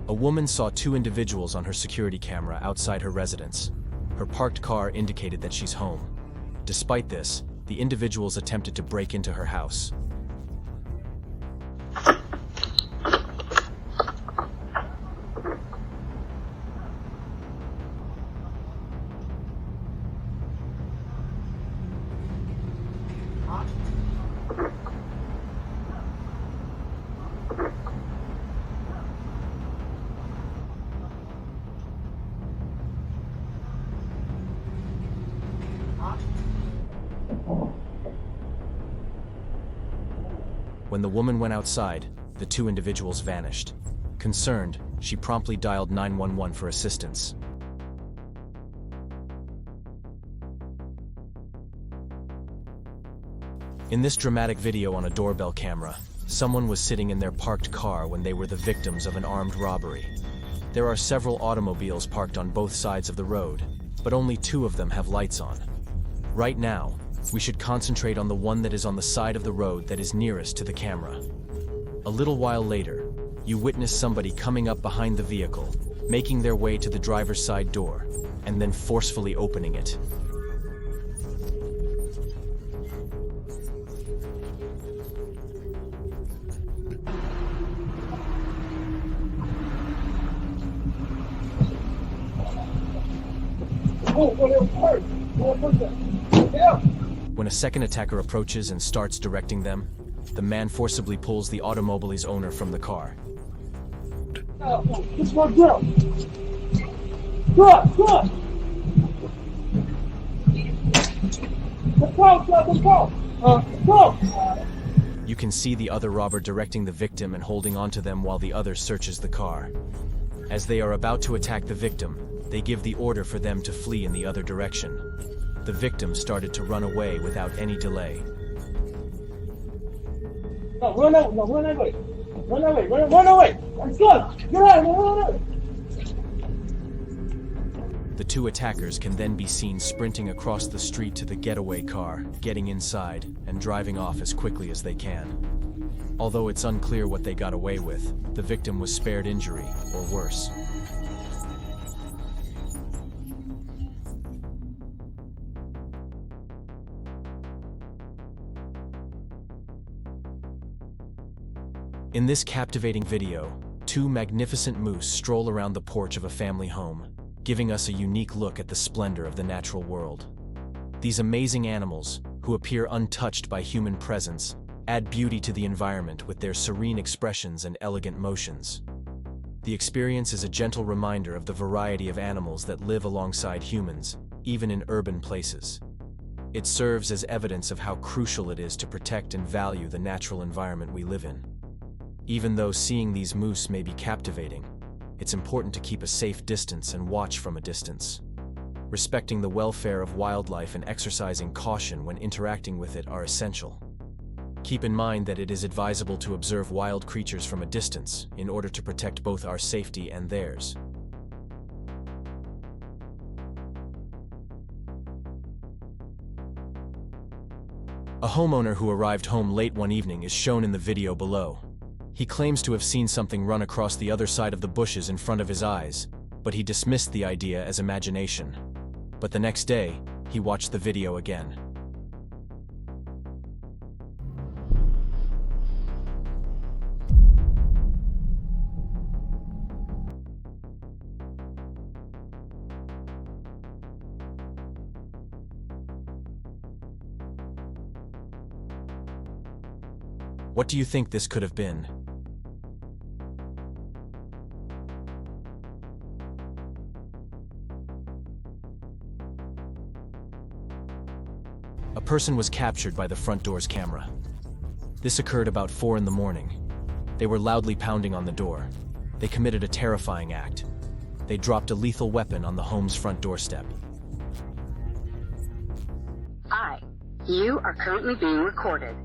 A woman saw two individuals on her security camera outside her residence. Her parked car indicated that she's home. Despite this, the individuals attempted to break into her house. When the woman went outside, the two individuals vanished. Concerned, she promptly dialed 911 for assistance. In this dramatic video on a doorbell camera, someone was sitting in their parked car when they were the victims of an armed robbery. There are several automobiles parked on both sides of the road, but only two of them have lights on. Right now, we should concentrate on the one that is on the side of the road that is nearest to the camera. A little while later, you witness somebody coming up behind the vehicle, making their way to the driver's side door, and then forcefully opening it. When a second attacker approaches and starts directing them, the man forcibly pulls the automobile's owner from the car. This one, girl. Good. Let's go. You can see the other robber directing the victim and holding onto them while the other searches the car. As they are about to attack the victim, they give the order for them to flee in the other direction. The victim started to run away without any delay. No, run away. Run away. Let's go. Get out. The two attackers can then be seen sprinting across the street to the getaway car, getting inside, and driving off as quickly as they can. Although it's unclear what they got away with, the victim was spared injury, or worse. In this captivating video, two magnificent moose stroll around the porch of a family home, giving us a unique look at the splendor of the natural world. These amazing animals, who appear untouched by human presence, add beauty to the environment with their serene expressions and elegant motions. The experience is a gentle reminder of the variety of animals that live alongside humans, even in urban places. It serves as evidence of how crucial it is to protect and value the natural environment we live in. Even though seeing these moose may be captivating, it's important to keep a safe distance and watch from a distance. Respecting the welfare of wildlife and exercising caution when interacting with it are essential. Keep in mind that it is advisable to observe wild creatures from a distance in order to protect both our safety and theirs. A homeowner who arrived home late one evening is shown in the video below. He claims to have seen something run across the other side of the bushes in front of his eyes, but he dismissed the idea as imagination. But the next day, he watched the video again. What do you think this could have been? A person was captured by the front door's camera. This occurred about 4 in the morning. They were loudly pounding on the door. They committed a terrifying act. They dropped a lethal weapon on the home's front doorstep. Hi, you are currently being recorded.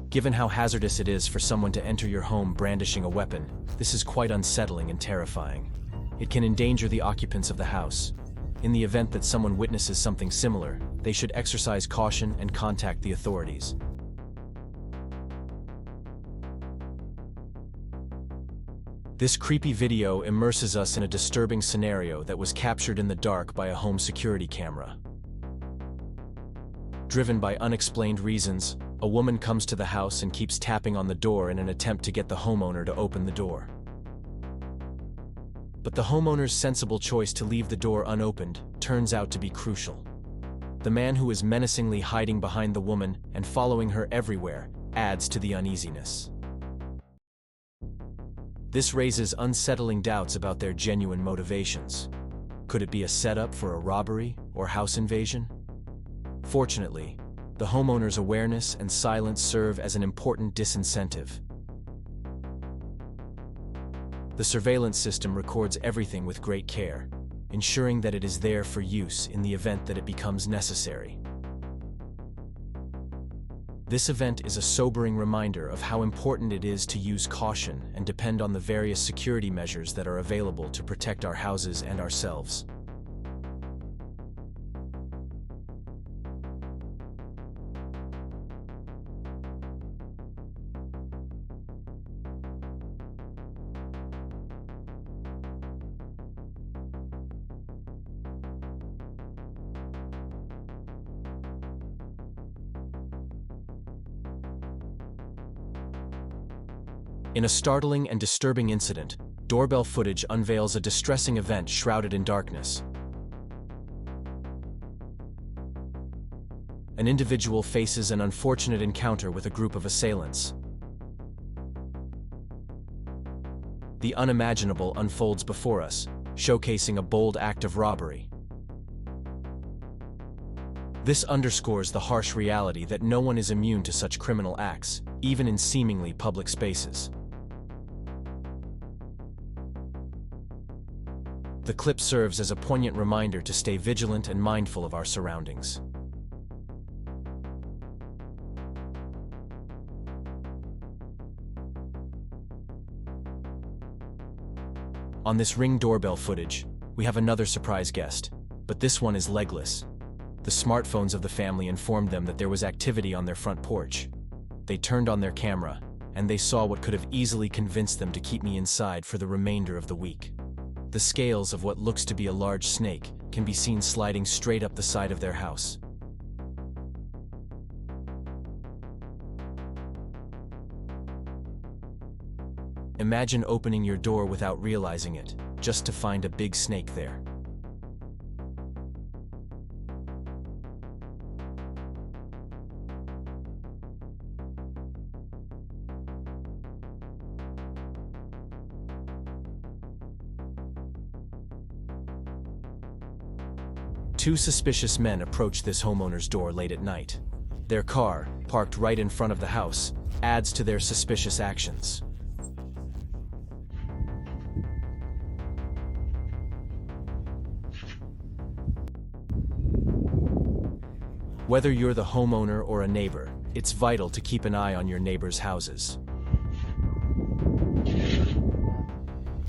Given how hazardous it is for someone to enter your home brandishing a weapon, this is quite unsettling and terrifying. It can endanger the occupants of the house. In the event that someone witnesses something similar, they should exercise caution and contact the authorities. This creepy video immerses us in a disturbing scenario that was captured in the dark by a home security camera. Driven by unexplained reasons, a woman comes to the house and keeps tapping on the door in an attempt to get the homeowner to open the door. But the homeowner's sensible choice to leave the door unopened turns out to be crucial. The man who is menacingly hiding behind the woman and following her everywhere adds to the uneasiness. This raises unsettling doubts about their genuine motivations. Could it be a setup for a robbery or house invasion? Fortunately, the homeowner's awareness and silence serve as an important disincentive. The surveillance system records everything with great care, ensuring that it is there for use in the event that it becomes necessary. This event is a sobering reminder of how important it is to use caution and depend on the various security measures that are available to protect our houses and ourselves. In a startling and disturbing incident, doorbell footage unveils a distressing event shrouded in darkness. An individual faces an unfortunate encounter with a group of assailants. The unimaginable unfolds before us, showcasing a bold act of robbery. This underscores the harsh reality that no one is immune to such criminal acts, even in seemingly public spaces. The clip serves as a poignant reminder to stay vigilant and mindful of our surroundings. On this Ring doorbell footage, we have another surprise guest, but this one is legless. The smartphones of the family informed them that there was activity on their front porch. They turned on their camera, and they saw what could have easily convinced them to keep me inside for the remainder of the week. The scales of what looks to be a large snake can be seen sliding straight up the side of their house. Imagine opening your door without realizing it, just to find a big snake there. Two suspicious men approach this homeowner's door late at night. Their car, parked right in front of the house, adds to their suspicious actions. Whether you're the homeowner or a neighbor, it's vital to keep an eye on your neighbors' houses.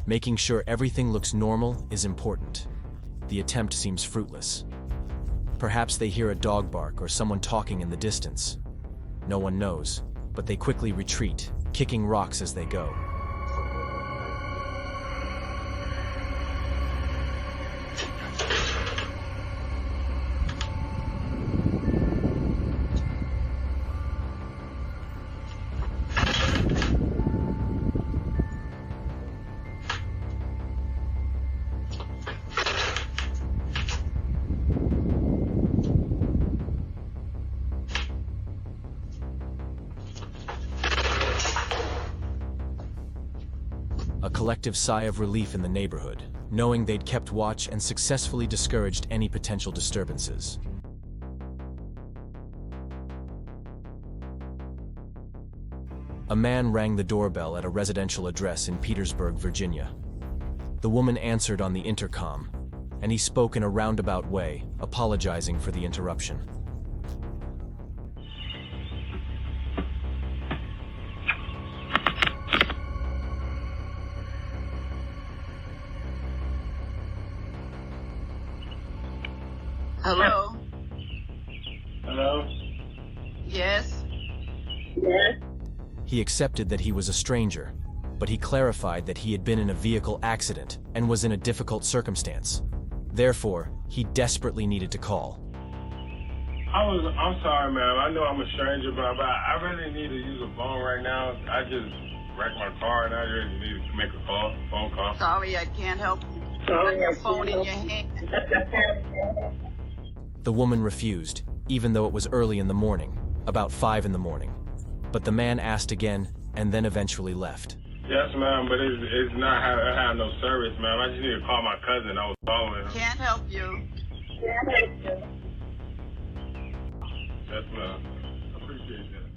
Making sure everything looks normal is important. The attempt seems fruitless. Perhaps they hear a dog bark or someone talking in the distance. No one knows, but they quickly retreat, kicking rocks as they go. A collective sigh of relief in the neighborhood, knowing they'd kept watch and successfully discouraged any potential disturbances. A man rang the doorbell at a residential address in Petersburg, Virginia. The woman answered on the intercom, and he spoke in a roundabout way, apologizing for the interruption. Hello? Hello? Yes? He accepted that he was a stranger, but he clarified that he had been in a vehicle accident and was in a difficult circumstance. Therefore, he desperately needed to call. I'm sorry, ma'am. I know I'm a stranger, but I really need to use a phone right now. I just wrecked my car and I really need to make a phone call. Sorry, I can't help you. Put your phone in your hand. The woman refused, even though it was early in the morning, about 5 in the morning. But the man asked again and then eventually left. Yes, ma'am, but it's not I have no service, ma'am. I just need to call my cousin. I was following him. Can't help you. Yes, ma'am. I appreciate that.